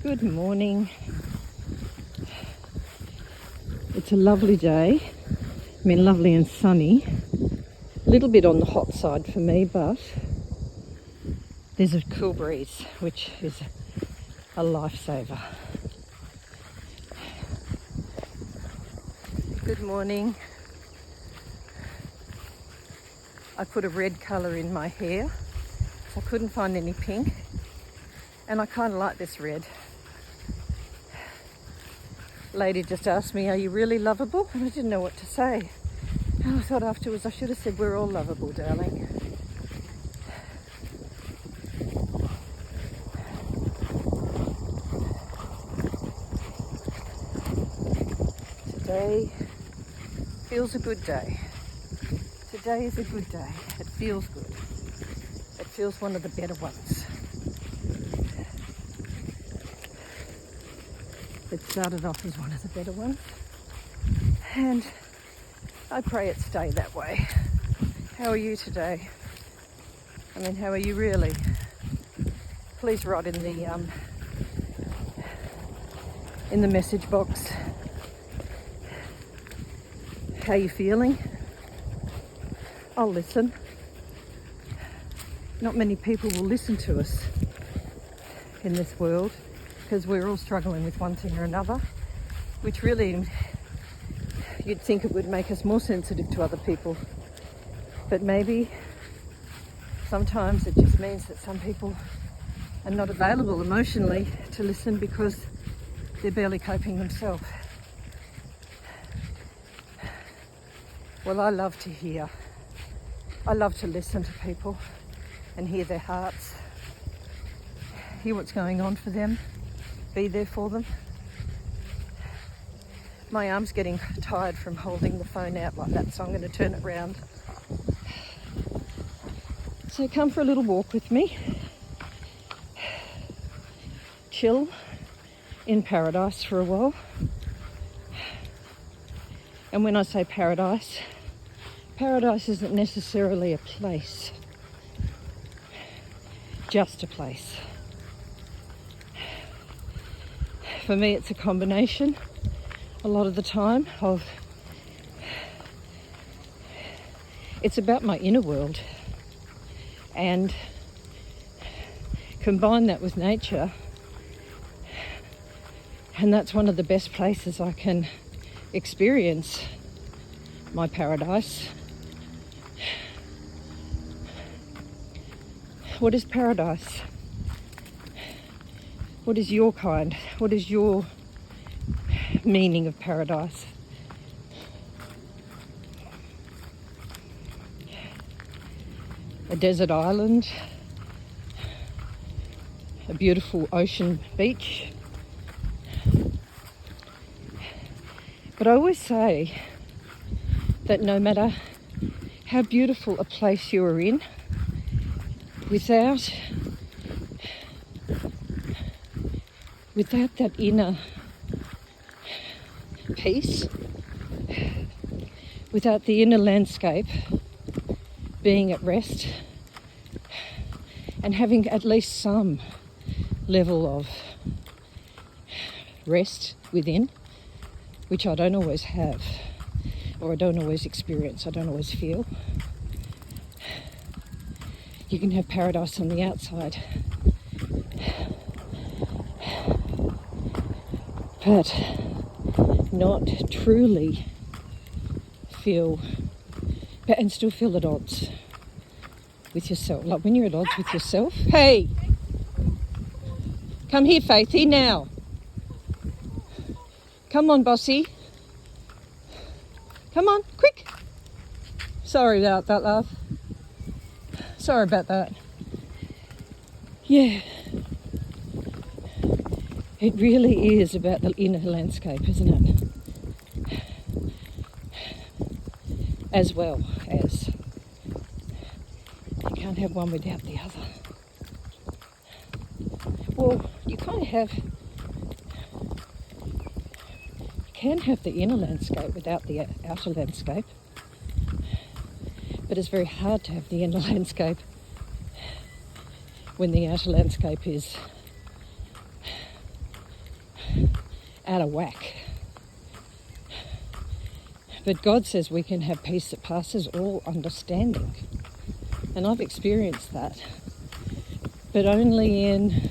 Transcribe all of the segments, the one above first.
Good morning. It's a lovely day. I mean, lovely and sunny. A little bit on the hot side for me, but there's a cool breeze, which is a lifesaver. Good morning. I put a red colour in my hair. I couldn't find any pink, and I kind of like this red. Lady just asked me, "Are you really lovable?" And I didn't know what to say. And I thought afterwards I should have said, "We're all lovable, darling." Today feels a good day. Today is a good day. It feels good. It feels one of the better ones. It started off as one of the better ones, and I pray it stay that way. How are you today? I mean, how are you really? Please write in the message box how you're feeling. I'll listen. Not many people will listen to us in this world, because we're all struggling with one thing or another, which really you'd think it would make us more sensitive to other people. But maybe sometimes it just means that some people are not available emotionally to listen because they're barely coping themselves. Well, I love to hear. I love to listen to people and hear their hearts, hear what's going on for them, be there for them. My arm's getting tired from holding the phone out like that, so I'm going to turn it round. So come for a little walk with me. Chill in paradise for a while. And when I say paradise, paradise isn't necessarily a place, just a place. For me, it's a combination, a lot of the time, of it's about my inner world, and combine that with nature, and that's one of the best places I can experience my paradise. What is paradise? What is your kind? What is your meaning of paradise? A desert island, a beautiful ocean beach. But I always say that no matter how beautiful a place you're in, without that inner peace, without the inner landscape being at rest and having at least some level of rest within, which I don't always have, or I don't always experience, I don't always feel. You can have paradise on the outside, but not truly feel, and still feel at odds with yourself. Like when you're at odds with yourself. Hey, come here, Faithy, now. Come on, bossy. Come on, quick. Sorry about that, love. Sorry about that. Yeah. It really is about the inner landscape, isn't it? As well as you can't have one without the other. Well, you kind of have, you can have the inner landscape without the outer landscape, but it's very hard to have the inner landscape when the outer landscape is out of whack. But God says we can have peace that passes all understanding. And I've experienced that. But only in,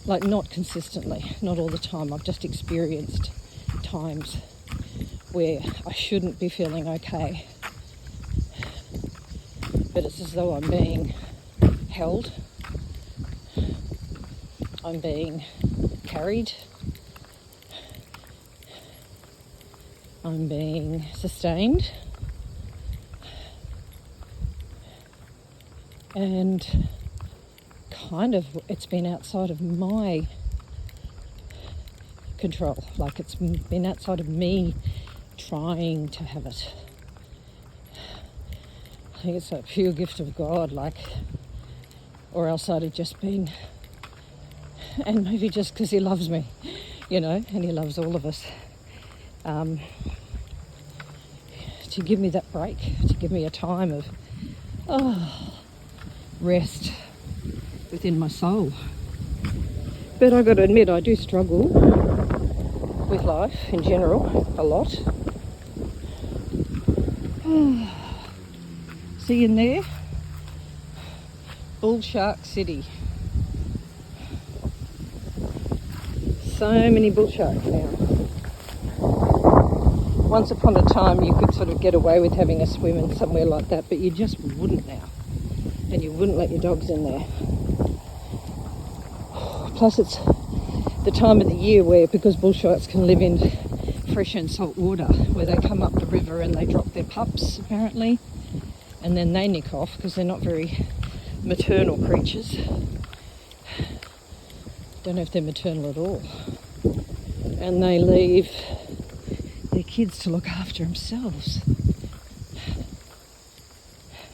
like, not consistently, not all the time. I've just experienced times where I shouldn't be feeling okay. But it's as though I'm being held. I'm being carried. I'm being sustained. And kind of it's been outside of my control. Like, it's been outside of me trying to have it. I think it's a pure gift of God, like, or else I'd have just been, and maybe just because he loves me, you know, and he loves all of us, to give me that break, to give me a time of rest within my soul. But I've got to admit, I do struggle with life in general a lot. See in there? Bullshark City. So many bullsharks now. Once upon a time you could sort of get away with having a swim in somewhere like that, but you just wouldn't now. And you wouldn't let your dogs in there. Plus it's the time of the year where, because bullsharks can live in fresh and salt water, where they come up the river and they drop their pups apparently, and then they nick off because they're not very maternal creatures. Don't know if they're maternal at all. And they leave their kids to look after themselves.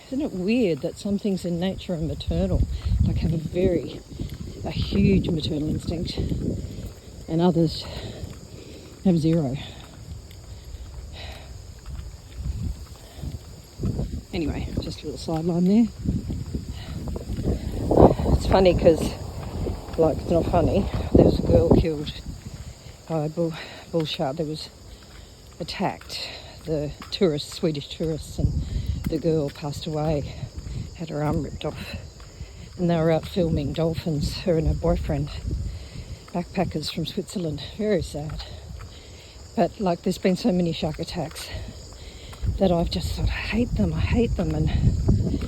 Isn't it weird that some things in nature are maternal, like have a huge maternal instinct, and others have zero? Anyway, just a little sideline there. It's funny because, like, it's not funny. There was a girl killed by a bull shark that was attacked. The tourists, Swedish tourists, and the girl passed away, had her arm ripped off. And they were out filming dolphins, her and her boyfriend, backpackers from Switzerland. Very sad. But, like, there's been so many shark attacks that I've just thought, I hate them. And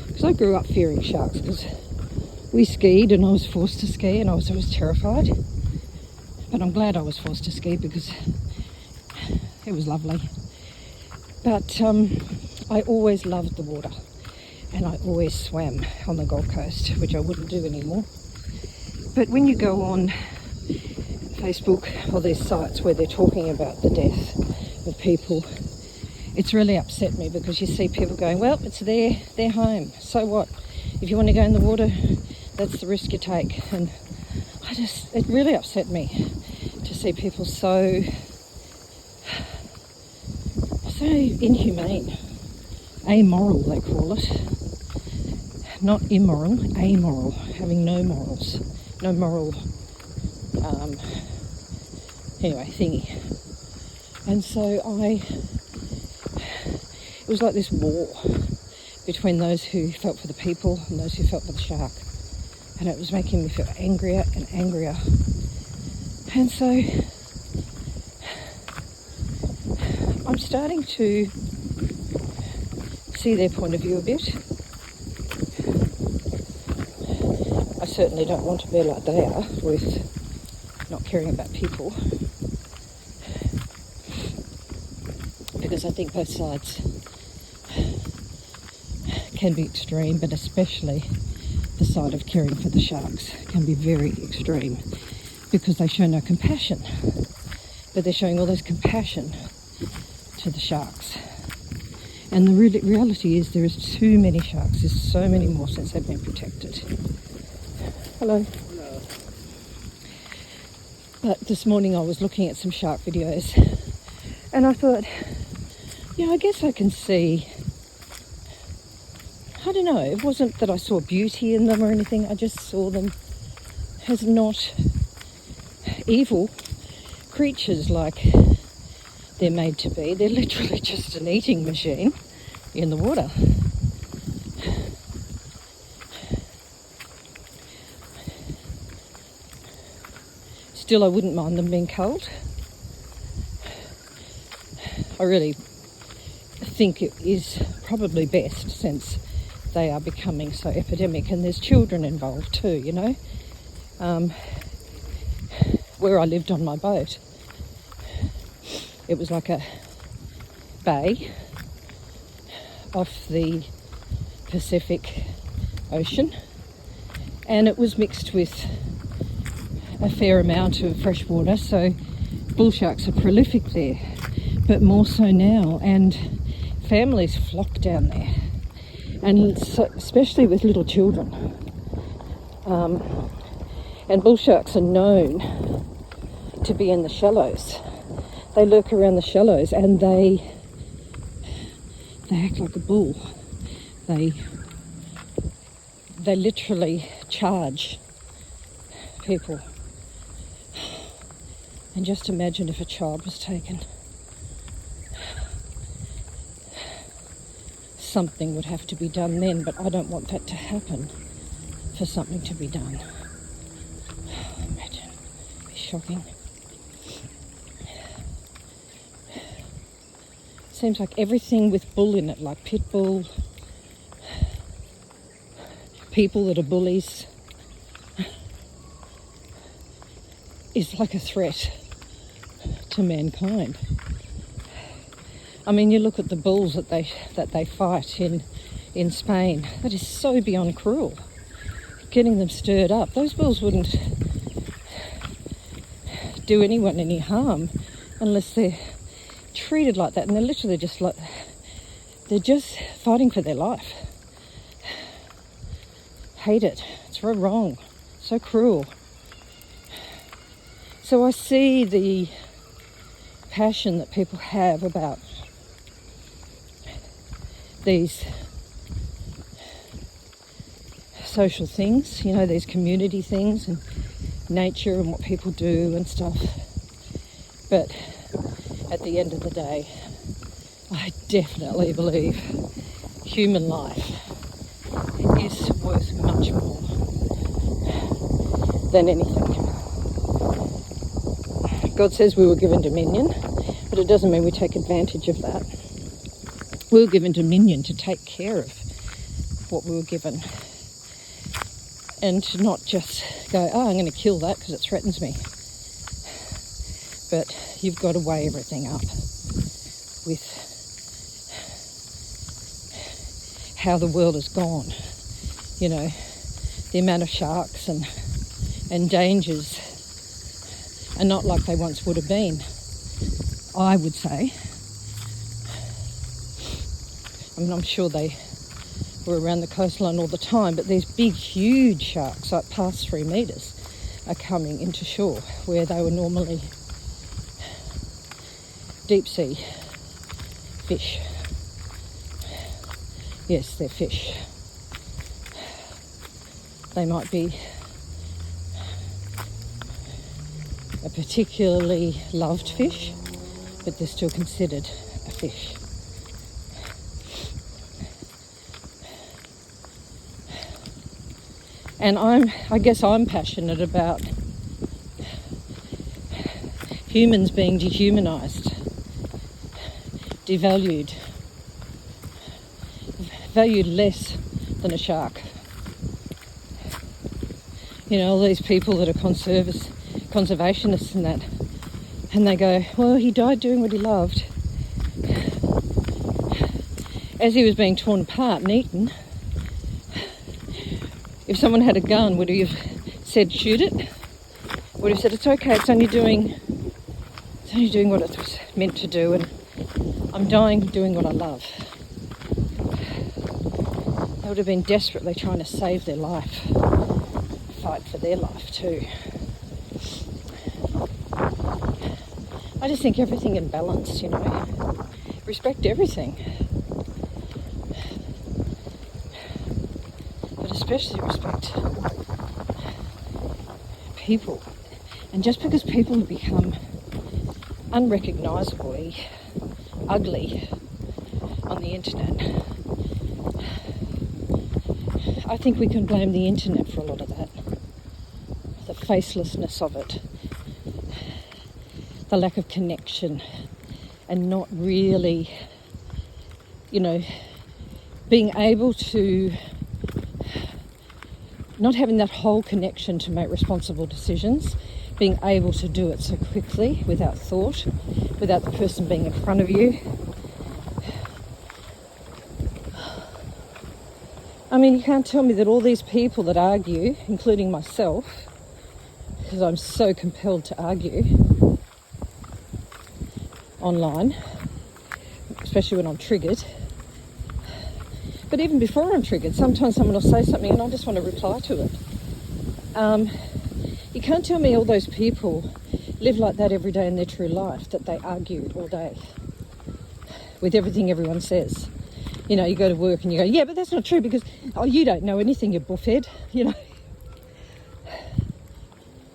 because I grew up fearing sharks, because we skied and I was forced to ski and I was always terrified. But I'm glad I was forced to ski because it was lovely. But I always loved the water, and I always swam on the Gold Coast, which I wouldn't do anymore. But when you go on Facebook or these sites where they're talking about the death of people, it's really upset me, because you see people going, well, it's their home, so what? If you want to go in the water, that's the risk you take. And it really upset me to see people so inhumane. Amoral, they call it. Not immoral, amoral, having no morals. No moral, thingy. And so it was like this war between those who felt for the people and those who felt for the shark. And it was making me feel angrier and angrier. And so I'm starting to see their point of view a bit. I certainly don't want to be like they are, with not caring about people, because I think both sides can be extreme, but especially the side of caring for the sharks can be very extreme, because they show no compassion, but they're showing all this compassion to the sharks. And the reality is there is too many sharks. There's so many more since they've been protected. Hello. Hello. But this morning I was looking at some shark videos, and I thought, yeah, I guess I can see, I don't know, it wasn't that I saw beauty in them or anything, I just saw them as not evil creatures like they're made to be. They're literally just an eating machine in the water. Still, I wouldn't mind them being culled. I really think it is probably best, since they are becoming so epidemic, and there's children involved too, you know. Where I lived on my boat, it was like a bay off the Pacific Ocean, and it was mixed with a fair amount of fresh water, so bullsharks are prolific there, but more so now, and families flock down there, and so, especially with little children. And bullsharks are known to be in the shallows. They lurk around the shallows, and they act like a bull. They literally charge people. And just imagine if a child was taken. Something would have to be done then, but I don't want that to happen for something to be done. Imagine, it'd be shocking. Seems like everything with bull in it, like pit bull, people that are bullies, is like a threat to mankind. I mean, you look at the bulls that they fight in Spain. That is so beyond cruel. Getting them stirred up. Those bulls wouldn't do anyone any harm unless they're treated like that, and they're literally just like, they're just fighting for their life. Hate it. It's so wrong. So cruel. So I see the passion that people have about these social things, you know, these community things and nature and what people do and stuff. But at the end of the day, I definitely believe human life is worth much more than anything. God says we were given dominion, but it doesn't mean we take advantage of that. We were given dominion to take care of what we were given, and to not just go, oh, I'm going to kill that because it threatens me. But you've got to weigh everything up with how the world has gone. You know, the amount of sharks and dangers are not like they once would have been, I would say. I mean, I'm sure they were around the coastline all the time, but these big, huge sharks, like past 3 metres, are coming into shore where they were normally deep sea fish. Yes, they're fish. They might be a particularly loved fish, but they're still considered a fish. And I guess I'm passionate about humans being dehumanised, devalued, valued less than a shark. You know, all these people that are conservationists and that, and they go, well, he died doing what he loved. As he was being torn apart and eaten, if someone had a gun, would he have said, shoot it? Would he have said, it's okay, it's only doing what it was meant to do, and I'm dying doing what I love. They would have been desperately trying to save their life, fight for their life too. I just think everything in balance, you know. Respect everything. But especially respect people. And just because people have become unrecognisably ugly on the internet, I think we can blame the internet for a lot of that. The facelessness of it, the lack of connection, and not really, being able to, not having that whole connection to make responsible decisions, being able to do it so quickly, without thought, without the person being in front of you. I mean, you can't tell me that all these people that argue, including myself, because I'm so compelled to argue online, especially when I'm triggered. But even before I'm triggered, sometimes someone will say something and I just want to reply to it. You can't tell me all those people live like that every day in their true life, that they argue all day with everything everyone says. You go to work and you go, yeah, but that's not true because, you don't know anything, you buffhead,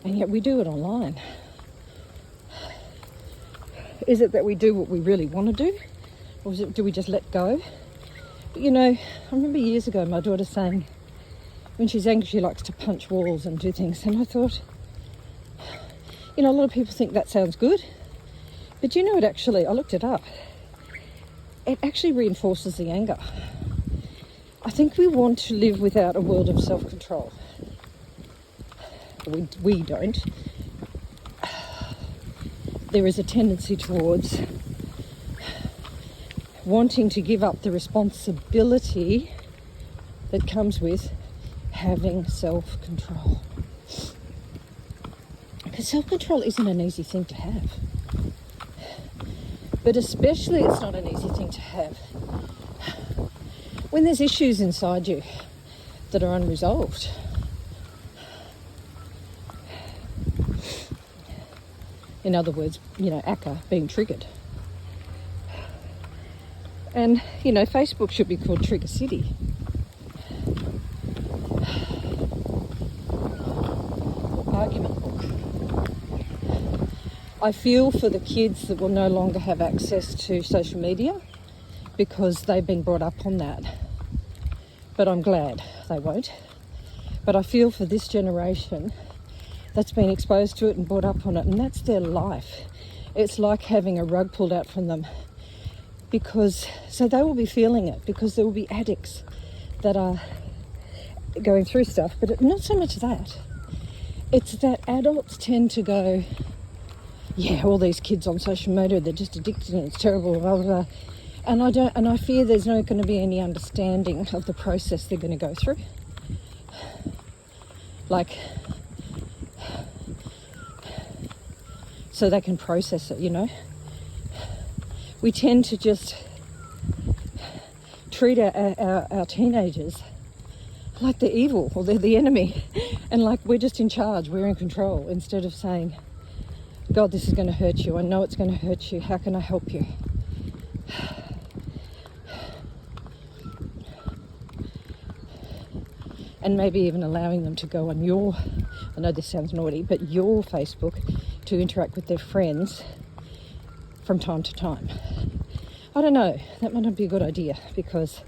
And yet we do it online. Is it that we do what we really want to do? Or do we just let go? But I remember years ago my daughter saying, when she's angry, she likes to punch walls and do things. And I thought, a lot of people think that sounds good. But it actually, I looked it up, it actually reinforces the anger. I think we want to live without a world of self-control. We don't. There is a tendency towards wanting to give up the responsibility that comes with having self-control. Because self-control isn't an easy thing to have. But especially it's not an easy thing to have when there's issues inside you that are unresolved. In other words, ACCA, being triggered. And, Facebook should be called Trigger City. Argument book. I feel for the kids that will no longer have access to social media because they've been brought up on that. But I'm glad they won't. But I feel for this generation that's been exposed to it and brought up on it, and that's their life. It's like having a rug pulled out from them, so they will be feeling it, because there will be addicts that are going through stuff, but not so much that. It's that adults tend to go, yeah, all these kids on social media, they're just addicted and it's terrible, blah, blah, blah. And I fear there's not going to be any understanding of the process they're going to go through. So they can process it, We tend to just treat our teenagers like they're evil or they're the enemy and like we're just in charge, we're in control, instead of saying, God, this is going to hurt you. I know it's going to hurt you. How can I help you? And maybe even allowing them to go on your, I know this sounds naughty, but your Facebook to interact with their friends from time to time. I don't know, that might not be a good idea, because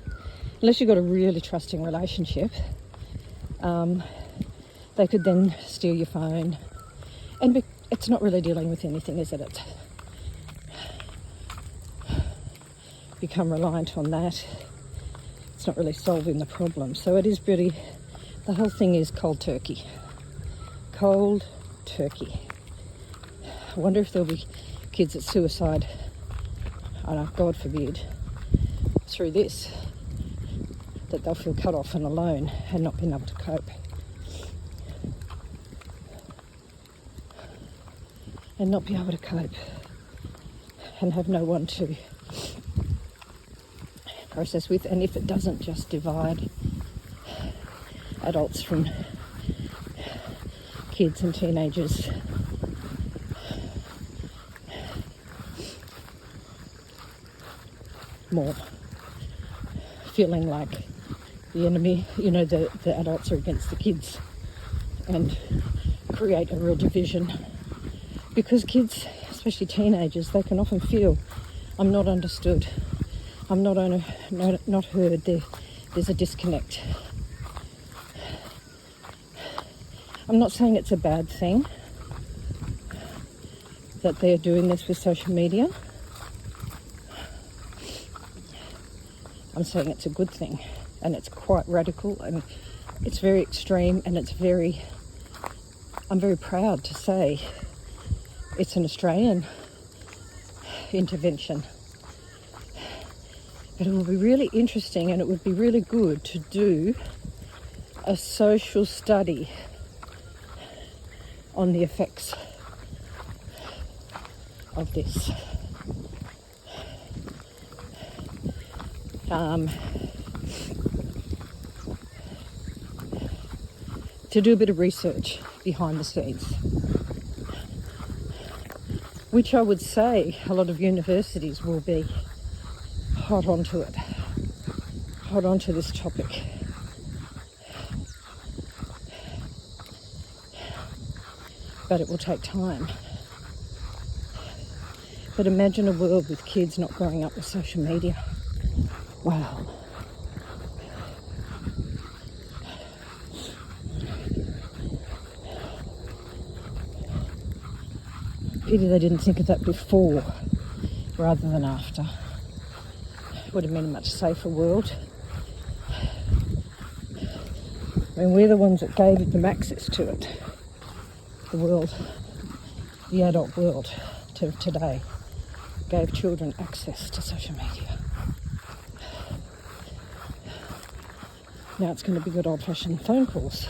unless you've got a really trusting relationship, they could then steal your phone. And it's not really dealing with anything, is it? It's become reliant on that. It's not really solving the problem. So it is pretty, the whole thing is cold turkey. Cold turkey. I wonder if there'll be kids that suicide, I don't know, God forbid, through this, that they'll feel cut off and alone and not being able to cope. And not be able to cope and have no one to process with. And if it doesn't just divide adults from kids and teenagers, more feeling like the enemy, the adults are against the kids and create a real division, because kids, especially teenagers, they can often feel, I'm not understood, I'm not heard, there's a disconnect. I'm not saying it's a bad thing that they're doing this with social media. I'm saying it's a good thing, and it's quite radical, and it's very extreme, and I'm very proud to say it's an Australian intervention. But it will be really interesting, and it would be really good to do a social study on the effects of this. To do a bit of research behind the scenes, which I would say a lot of universities will be hot onto this topic. But it will take time. But imagine a world with kids not growing up with social media. Wow. Pity they didn't think of that before rather than after. Would have been a much safer world. I mean, we're the ones that gave them access to it. The world, the adult world to today, gave children access to social media. Now it's going to be good old-fashioned phone calls.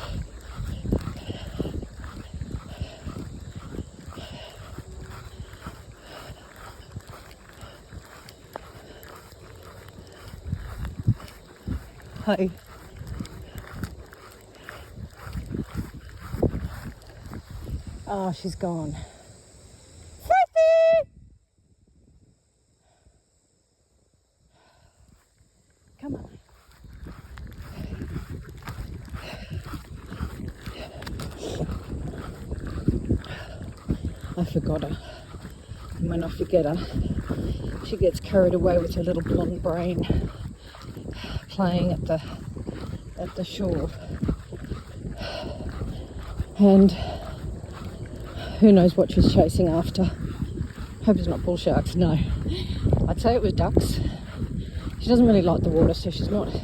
Hi. Oh, she's gone. Sophie! Come on. I forgot her. And when I forget her, she gets carried away with her little blonde brain, playing at the shore. And who knows what she's chasing after. Hope it's not bullsharks, no. I'd say it was ducks. She doesn't really like the water, so she won't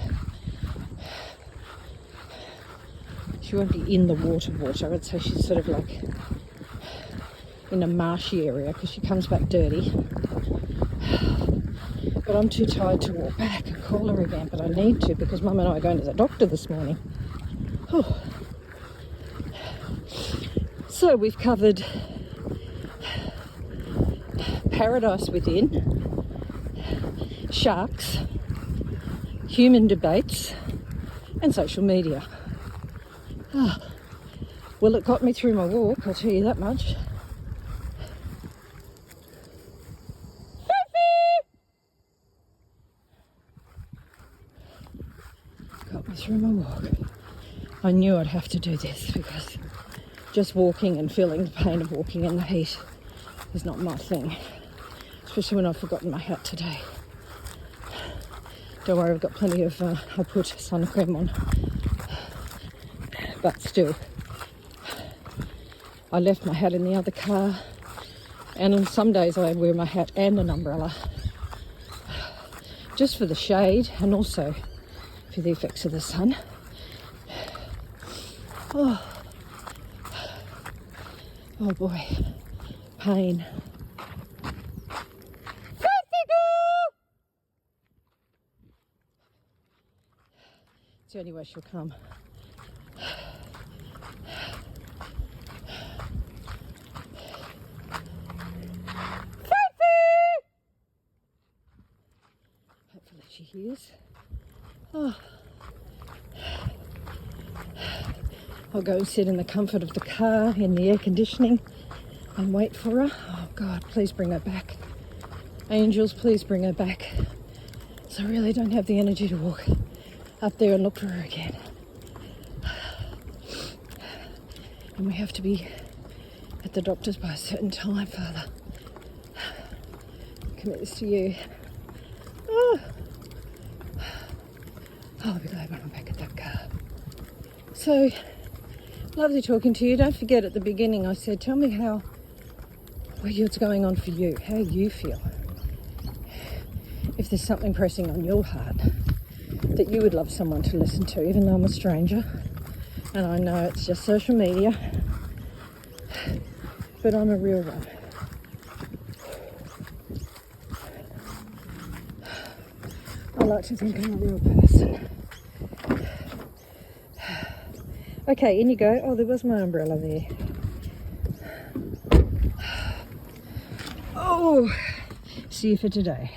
be in the water. I'd say she's sort of like in a marshy area, because she comes back dirty. But I'm too tired to walk back and call her again, but I need to, because Mum and I are going to the doctor this morning. Oh. So we've covered paradise within, sharks, human debates, and social media. Oh. Well, it got me through my walk, I'll tell you that much. Got me through my walk. I knew I'd have to do this, because just walking and feeling the pain of walking in the heat is not my thing, especially when I've forgotten my hat today. Don't worry, I've got plenty of, I put sun cream on, but still, I left my hat in the other car, and on some days I wear my hat and an umbrella, just for the shade and also for the effects of the sun. Oh boy, pain. It's the only way she'll come. Hopefully she hears. Oh. I'll go and sit in the comfort of the car in the air conditioning and wait for her. Oh God, please bring her back. Angels, please bring her back. So I really don't have the energy to walk up there and look for her again. And we have to be at the doctor's by a certain time, Father. Commit this to you. Oh, I'll be glad when I'm back at that car. So, lovely talking to you. Don't forget at the beginning I said, tell me what's going on for you, how you feel. If there's something pressing on your heart that you would love someone to listen to, even though I'm a stranger. And I know it's just social media, but I'm a real one. I like to think I'm a real person. Okay, in you go. Oh, there was my umbrella there. Oh, see you for today.